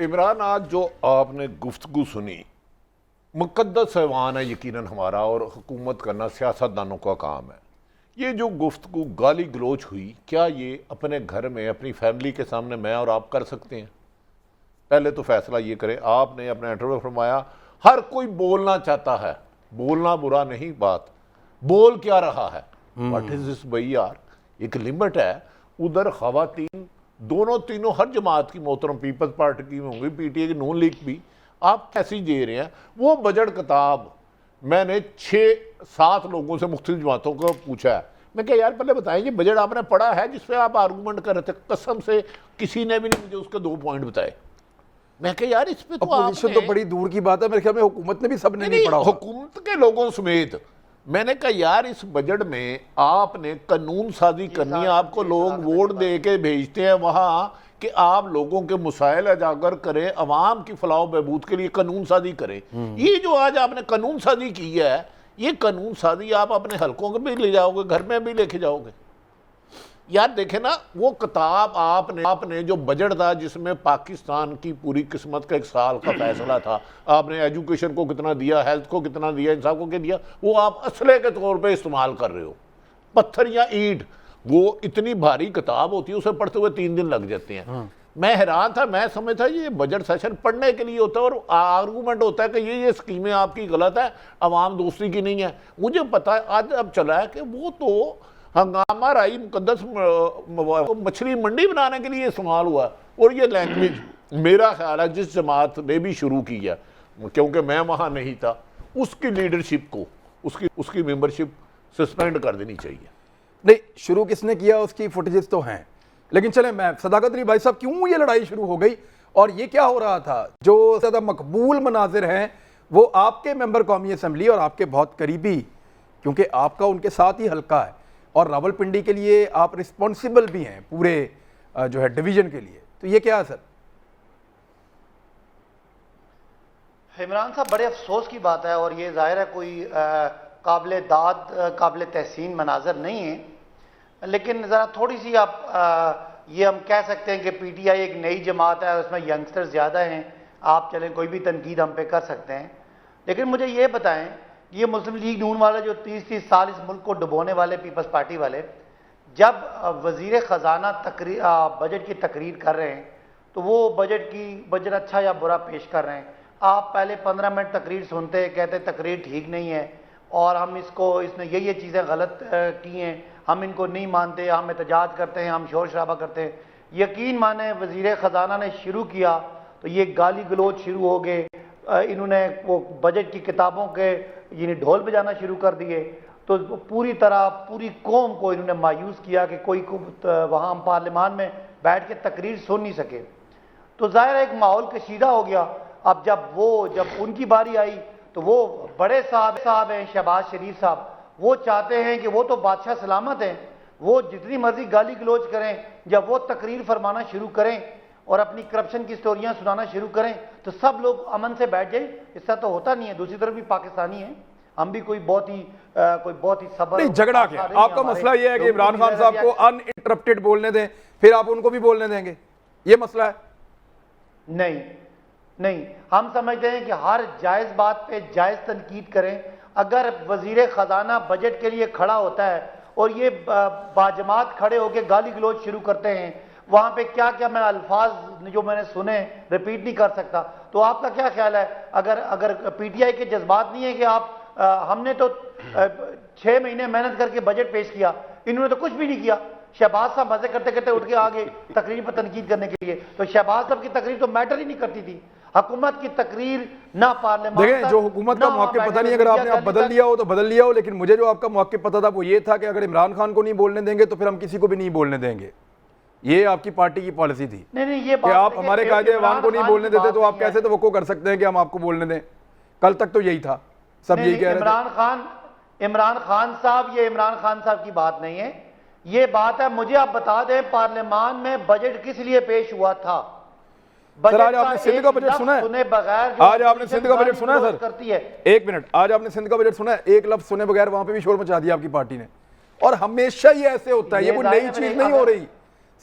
इमरान, आज जो आपने गुफ्तगू सुनी, मुक़द्दस ऐवान है यकीनन हमारा, और हुकूमत करना सियासतदानों का काम है। ये जो गुफ्तगू गाली गलोच हुई, क्या ये अपने घर में अपनी फैमिली के सामने मैं और आप कर सकते हैं? पहले तो फैसला ये करें। आपने अपने इंटरव्यू फरमाया हर कोई बोलना चाहता है, बोलना बुरा नहीं, बात बोल क्या रहा है, व्हाट इज दिस भाई यार, एक लिमिट है। उधर खवातीन दोनों तीनों हर जमात की मोहतरम, पीपल्स पार्टी की होंगी, पीटीए की, नून लीग भी, आप कैसी दे रहे हैं? वो बजट किताब मैंने 6-7 लोगों से मुख्तलिफ जमातों को पूछा है। मैं क्या यार पहले बताएं ये बजट आपने पढ़ा है जिसपे आप आर्गूमेंट कर रहे थे? कसम से किसी ने भी नहीं मुझे उसके 2 पॉइंट बताए। मैं क्या यार इस पे तो अपोजिशन तो बड़ी दूर की बात है, मेरे ख्याल में हुकूमत ने भी सबने नहीं पढ़ा होगा। हुकूमत के लोगों समेत। मैंने कहा यार इस बजट में आपने कानून साजी करनी है, आपको लोग वोट दे के भेजते हैं वहां कि आप लोगों के मसाइल उजागर करें, अवाम की फलाह बहबूद के लिए कानून साजी करें। ये जो आज आपने कानून साजी की है, ये कानून साजी आप अपने हलकों में भी ले जाओगे, घर में भी लेके जाओगे। यार देखे ना, वो किताब आपने जो बजट था जिसमें पाकिस्तान की पूरी किस्मत का 1 साल का फैसला था, आपने एजुकेशन को कितना दिया, हेल्थ को कितना दिया, इंसाफ को क्या दिया, वो आप असले के तौर पे इस्तेमाल कर रहे हो। पत्थर या ईंट, वो इतनी भारी किताब होती है, उसे पढ़ते हुए 3 दिन लग जाते हैं। मैं हैरान था, मैं समझता ये बजट सेशन पढ़ने के लिए होता है और आर्गूमेंट होता है कि ये स्कीमें आपकी गलत है, अवाम दोस्ती की नहीं है। मुझे पता है आज अब चला है कि वो तो हंगामा राई मुकद्दस मछली मंडी बनाने के लिए इस्तेमाल हुआ। और ये लैंग्वेज मेरा ख्याल है जिस जमात ने भी शुरू की है, क्योंकि मैं वहाँ नहीं था, उसकी लीडरशिप को उसकी मेंबरशिप सस्पेंड कर देनी चाहिए। नहीं, शुरू किसने किया उसकी फुटेजेस तो हैं, लेकिन चले मैं सदाकत अली भाई साहब, क्यों ये लड़ाई शुरू हो गई और ये क्या हो रहा था? जो ज़्यादा मकबूल मनाजिर हैं वो आपके मेंबर कौमी असम्बली और आपके बहुत करीबी, क्योंकि आपका उनके साथ ही हल्का है और रावलपिंडी के लिए आप रिस्पॉन्सिबल भी हैं पूरे जो है डिवीजन के लिए, तो ये क्या है सर? इमरान साहब, बड़े अफसोस की बात है और ये जाहिर है कोई काबिल दाद काबिल तहसीन मनाजर नहीं है, लेकिन ज़रा थोड़ी सी आप ये हम कह सकते हैं कि पीटीआई एक नई जमात है, उसमें यंगस्टर्स ज़्यादा हैं, आप चलें कोई भी तनकीद हम पे कर सकते हैं, लेकिन मुझे ये बताएं, ये मुस्लिम लीग नून वाले जो 30-30 साल इस मुल्क को डुबोने वाले पीपल्स पार्टी वाले, जब वज़ीर ख़जाना बजट की तकरीर कर रहे हैं तो वो बजट अच्छा या बुरा पेश कर रहे हैं। आप पहले 15 मिनट तकरीर सुनते, कहते तकरीर ठीक नहीं है और हम इसने ये चीज़ें गलत की हैं, हम इनको नहीं मानते, हम एहतजाज करते हैं, हम शोर शराबा करते हैं। यकीन माने वज़ीर ख़जाना ने शुरू किया तो ये गाली गलोच शुरू हो गए, इन्होंने वो बजट की किताबों के यानी ढोल बजाना शुरू कर दिए, तो पूरी तरह पूरी कौम को इन्होंने मायूस किया कि कोई वहाँ हम पार्लियामान में बैठ के तकरीर सुन नहीं सके। तो ज़ाहिर है एक माहौल कशीदा हो गया। अब जब उनकी बारी आई तो वो बड़े साहब हैं शहबाज शरीफ साहब, वो चाहते हैं कि वो तो बादशाह सलामत हैं, वो जितनी मर्जी गाली गलोच करें, जब वो तकरीर फरमाना शुरू करें और अपनी करप्शन की स्टोरियां सुनाना शुरू करें तो सब लोग अमन से बैठ जाए। इससे तो होता नहीं है। दूसरी तरफ भी पाकिस्तानी हैं, हम भी कोई बहुत ही सब्र नहीं, झगड़ा क्या आपका मसला ये है कि इमरान खान साहब को अनइंटरप्टेड बोलने दें, फिर आप उनको भी बोलने देंगे, ये मसला है? नहीं, हम समझते हैं कि हर जायज़ बात पे जायज़ तनकीद करें। अगर वज़ीर ख़जाना बजट के लिए खड़ा होता है और ये बाजमात खड़े होकर गाली गलोच शुरू करते हैं, वहाँ पे क्या क्या मैं अल्फाज जो मैंने सुने रिपीट नहीं कर सकता, तो आपका क्या ख्याल है? अगर पीटीआई के जज्बात नहीं है कि हमने तो 6 महीने मेहनत करके बजट पेश किया, इन्होंने तो कुछ भी नहीं किया। शहबाज साहब मजे करते करते उठ के आगे तकरीर पर तनकीद करने के लिए, तो शहबाज साहब की तकरीर तो मैटर ही नहीं करती थी। हुकूमत की तकरीर ना पार्लियामेंट, देखिए जो हुकूमत का मौके पता नहीं, अगर आपने आप बदल लिया हो तो बदल लिया हो, लेकिन मुझे जो आपका मौके पता था वो ये था कि अगर इमरान खान को नहीं बोलने देंगे तो फिर हम किसी को भी नहीं बोलने देंगे। ये आपकी पार्टी की पॉलिसी थी। नहीं, ये कि आप हमारे कायदे अवाम को नहीं बोलने देते तो आप कैसे तवक्को कर सकते हैं कि हम आपको बोलने दें? कल तक तो यही था, सब यही कह रहे थे। इमरान खान साहब, ये इमरान खान साहब की बात नहीं है, ये बात है, मुझे आप बता दें पार्लियामान में बजट किस लिए पेश हुआ था? सर आज आपने सिंध का बजट सुना है? आज आपने सिंध का बजट सुना है सर? करती है। एक मिनट, आज आपने सिंध का बजट सुना है? एक लफ्ज सुने बगैर वहां पे भी शोर मचा दिया आपकी पार्टी ने, और हमेशा ही ऐसे होता है, ये कोई नई चीज नहीं हो रही।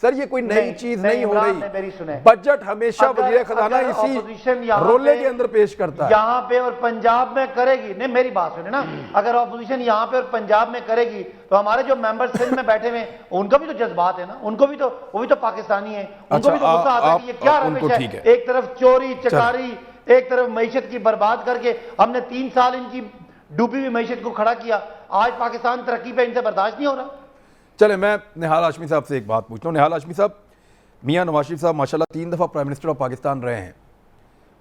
सर ये कोई नई चीज नहीं हो इमरान ने मेरी रही। सुने। बजट हमेशा अगर- वजीर खजाना अगर इसी opposition यहाँ रोले पे- के अंदर पेश करता है। यहाँ पे और पंजाब में करेगी, नहीं मेरी बात सुने ना, अगर ऑपोजिशन यहाँ पे और पंजाब में करेगी तो हमारे जो मेंबर सिंध में बैठे हुए हैं उनका भी तो जज्बात है ना, उनको भी तो, वो भी तो पाकिस्तानी है, उनको अच्छा, भी तो गुस्सा आता है कि ये क्या उनको रविश ठीक है। है। एक तरफ चोरी चकारी, एक तरफ मईशत की बर्बाद करके हमने 3 साल इनकी डूबी हुई मईशत को खड़ा किया, आज पाकिस्तान तरक्की पे इनसे बर्दाश्त नहीं हो रहा। चले मैं निहाल हाशमी साहब से एक बात पूछता हूँ। निहाल हाशमी साहब, मियां नवाज शरीफ साहब माशाल्लाह 3 दफ़ा प्राइम मिनिस्टर ऑफ पाकिस्तान रहे हैं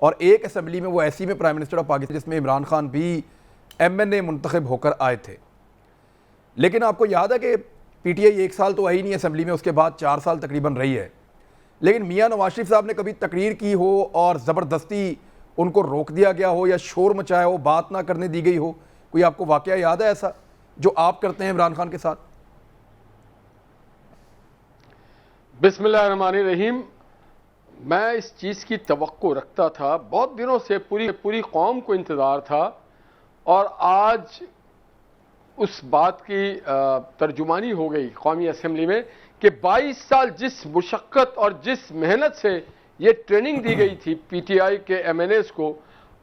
और एक असेंबली में वो ऐसी में प्राइम मिनिस्टर ऑफ पाकिस्तान जिसमें इमरान खान भी MNA मुंतखब होकर आए थे। लेकिन आपको याद है कि PTI 1 साल तो आई नहीं असेंबली में, उसके बाद 4 साल तकरीबन रही है। लेकिन मियां नवाज शरीफ साहब ने कभी तकरीर की हो और ज़बरदस्ती उनको रोक दिया गया हो या शोर मचाया हो, बात ना करने दी गई हो? कोई आपको वाकया याद है ऐसा जो आप करते हैं इमरान खान के साथ? बिस्मिल्लाहिर्रहमानिर्रहीम। मैं इस चीज़ की तवक्को रखता था, बहुत दिनों से पूरी कौम को इंतज़ार था और आज उस बात की तर्जुमानी हो गई कौमी असम्बली में कि 22 साल जिस मुशक्क़त और जिस मेहनत से ये ट्रेनिंग दी गई थी PTI के MNAs को,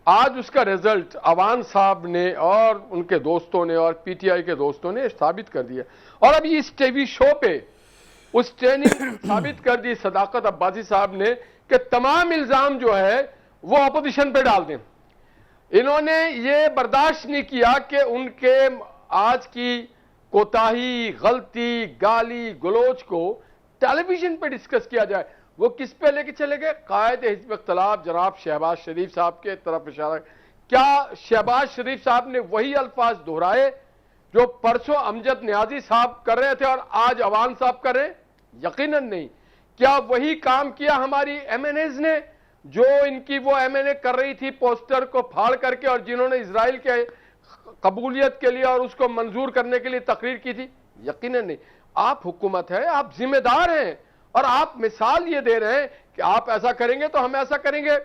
आज उसका रिजल्ट अवान साहब ने और उनके दोस्तों ने और PTI के दोस्तों ने साबित कर दिया। और अभी इस टीवी शो पे उस ट्रेनिंग साबित कर दी सदाकत अब्बासी साहब ने कि तमाम इल्ज़ाम जो है वो अपोजिशन पे डाल दें। इन्होंने ये बर्दाश्त नहीं किया कि उनके आज की कोताही, गलती, गाली गलोच को टेलीविजन पे डिस्कस किया जाए। वो किस पे लेके चले गए? कायद हिज़्ब इख्तिलाफ जनाब शहबाज शरीफ साहब के तरफ इशारा। क्या शहबाज शरीफ साहब ने वही अल्फाज दोहराए जो परसों अमजद नियाजी साहब कर रहे थे और आज अवान साहब कर रहे हैं? यकीनन नहीं। क्या वही काम किया हमारी MNAs ने जो इनकी वो MNA कर रही थी पोस्टर को फाड़ करके और जिन्होंने इजराइल के कबूलियत के लिए और उसको मंजूर करने के लिए तकरीर की थी? यकीनन नहीं। आप हुकूमत है, आप जिम्मेदार हैं और आप मिसाल ये दे रहे हैं कि आप ऐसा करेंगे तो हम ऐसा करेंगे।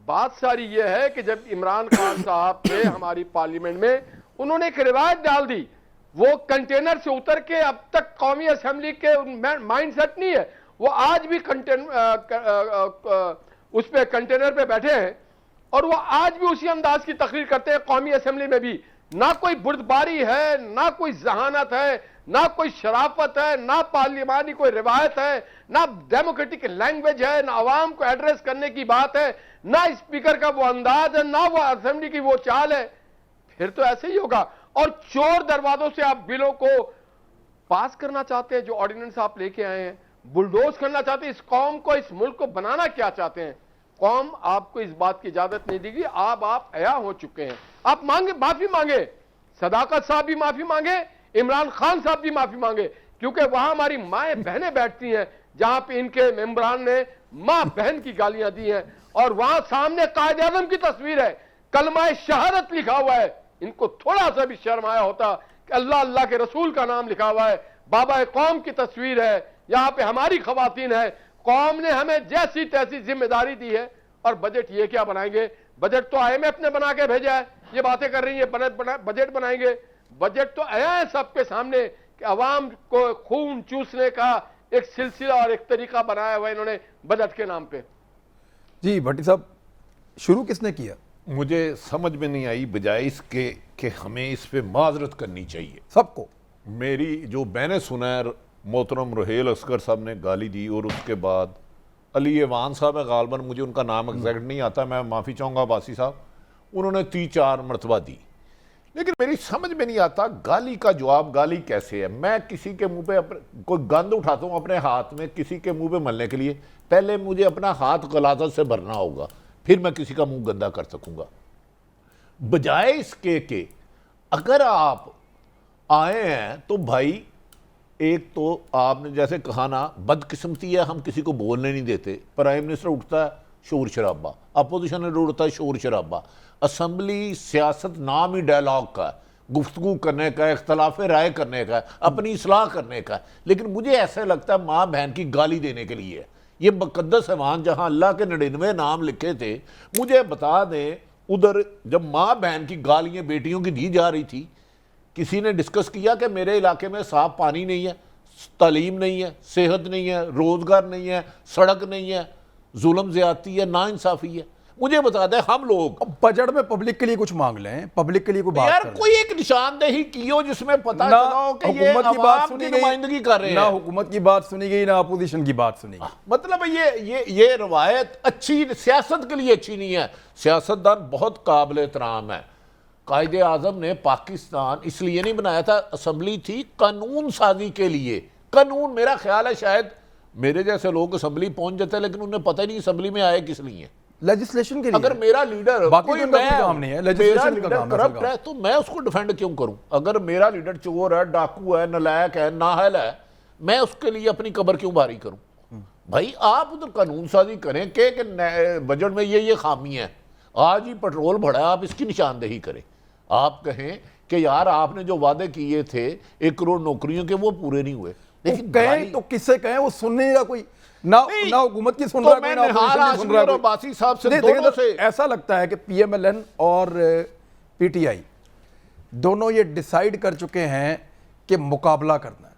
बात सारी ये है कि जब इमरान खान साहब थे हमारी पार्लियामेंट में, उन्होंने एक रिवायत डाल दी, वो कंटेनर से उतर के अब तक कौमी असेंबली के माइंड सेट नहीं है, वो आज भी उस पे कंटेनर पे बैठे हैं और वो आज भी उसी अंदाज की तकरीर करते हैं कौमी असेंबली में भी। ना कोई बुर्दबारी है, ना कोई जहानत है, ना कोई शराफत है, ना पार्लियामानी कोई रिवायत है, ना डेमोक्रेटिक लैंग्वेज है, ना अवाम को एड्रेस करने की बात है, ना स्पीकर का वो अंदाज है, ना वो असेंबली की वो चाल है। फिर तो ऐसे ही होगा। और चोर दरवाजों से आप बिलों को पास करना चाहते हैं, जो ऑर्डिनेंस आप लेके आए हैं, बुलडोज करना चाहते हैं। इस कौम को, इस मुल्क को बनाना क्या चाहते हैं? कौम आपको इस बात की इजाजत नहीं देगी। आप अया हो चुके हैं। आप मांगे, माफी मांगे, सदाकत साहब भी माफी मांगे, इमरान खान साहब भी माफी मांगे, क्योंकि वहां हमारी माएं बहनें बैठती हैं जहां पे इनके मेंबरान ने मां बहन की गालियां दी हैं और वहां सामने कायद आजम की तस्वीर है, कलमा शहादत लिखा हुआ है। इनको थोड़ा सा भी शर्म आया होता कि अल्लाह अल्लाह के रसूल का नाम लिखा हुआ है, बाबा कौम की तस्वीर है, यहां पे हमारी खवातीन है। कौम ने हमें जैसी तैसी जिम्मेदारी दी है। और बजट ये क्या बनाएंगे? बजट तो IMF ने बना के भेजा है, ये बातें कर रही है बजट बनाएंगे। बजट तो आया है सबके सामने कि अवाम को खून चूसने का एक सिलसिला और एक तरीका बनाया हुआ इन्होंने बजट के नाम पे। जी भट्टी साहब, शुरू किसने किया? मुझे समझ में नहीं आई, बजाय इसके कि हमें इस पे माजरत करनी चाहिए सबको। मेरी जो मैंने सुना है, मोहतरम रुहेल असगर साहब ने गाली दी और उसके बाद अली एवान साहब है, गालबन मुझे उनका नाम एग्जैक्ट नहीं आता, मैं माफ़ी चाहूँगा बासी साहब, उन्होंने 3-4 मरतबा दी। लेकिन मेरी समझ में नहीं आता गाली का जवाब गाली कैसे है। मैं किसी के मुंह पे कोई गंद उठाता हूँ अपने हाथ में किसी के मुंह पे मलने के लिए, पहले मुझे अपना हाथ गलाजत से भरना होगा, फिर मैं किसी का मुंह गंदा कर सकूंगा। बजाय इसके कि अगर आप आए हैं तो भाई, एक तो आपने जैसे कहा ना, बदकिस्मती है हम किसी को बोलने नहीं देते। प्राइम मिनिस्टर उठता है शोर शराबा, अपोजिशन उठता है शोर शराबा। असम्बली सियासत नाम ही डायलॉग का है, गुफ्तगू करने का, इख्तलाफ राय करने का, अपनी इस्लाह करने का। लेकिन मुझे ऐसा लगता है माँ बहन की गाली देने के लिए है। ये मुकद्दस ऐवान जहाँ अल्लाह के 99 नाम लिखे थे, मुझे बता दें उधर जब माँ बहन की गालियाँ बेटियों की दी जा रही थी, किसी ने डिस्कस किया कि मेरे इलाके में साफ पानी नहीं है, तालीम नहीं है, सेहत नहीं है, रोजगार नहीं है, सड़क नहीं है, जुल्म ज्यादती है, नाइंसाफी है। मुझे बता दें, हम लोग अब बजट में पब्लिक के लिए कुछ मांग लें, पब्लिक के लिए कोई बात यार कर लें। कोई एक निशानदेही की हो जिसमें पता ना चला हो कि ये हुकूमत की बात अवाम सुनी की गई, नुमाइंदगी कर रहे ना हैं। हुकूमत की बात सुनी गई, ना अपोजिशन की बात सुनी गई। मतलब ये रवायत अच्छी सियासत के लिए अच्छी नहीं है। सियासतदान बहुत काबिल एहतराम है। कायदे आजम ने पाकिस्तान इसलिए नहीं बनाया था, असम्बली थी कानून साजी के लिए। कानून, मेरा ख्याल है शायद मेरे जैसे लोग असम्बली पहुंच जाते हैं, लेकिन उन्हें पता ही नहीं असम्बली में आए किस लिए। लेजिस्लेशन के लिए। अगर मेरा लीडर बाकी कोई तो इनका मैं कोई काम नहीं है, मेरा legislation का लीडर काम है, करप्ट सरकार। है तो मैं उसको डिफेंड क्यों करूं? अगर मेरा लीडर चोर है, डाकू है, नालायक है, नाहल है, मैं उसके लिए अपनी कब्र क्यों भारी करूं? भाई आप उधर कानून साजी करें कि बजट में ये खामी है, आज ही पेट्रोल बढ़ा है, आप इसकी निशानदेही करें। आप कहें कि यार आपने जो वादे किए थे 1 करोड़ नौकरियों के, वो पूरे नहीं हुए। लेकिन कहें तो किससे कहें, वो सुनने का कोई ना हुकूमत की सुन तो रहा, मैं कोई ना निहाल opposition की सुन रहा, हाशमी और कोई। अब्बासी साहब से नहीं, दोनों देखिए, से ऐसा लगता है कि पीएमएलएन और पीटीआई दोनों ये डिसाइड कर चुके हैं कि मुकाबला करना है।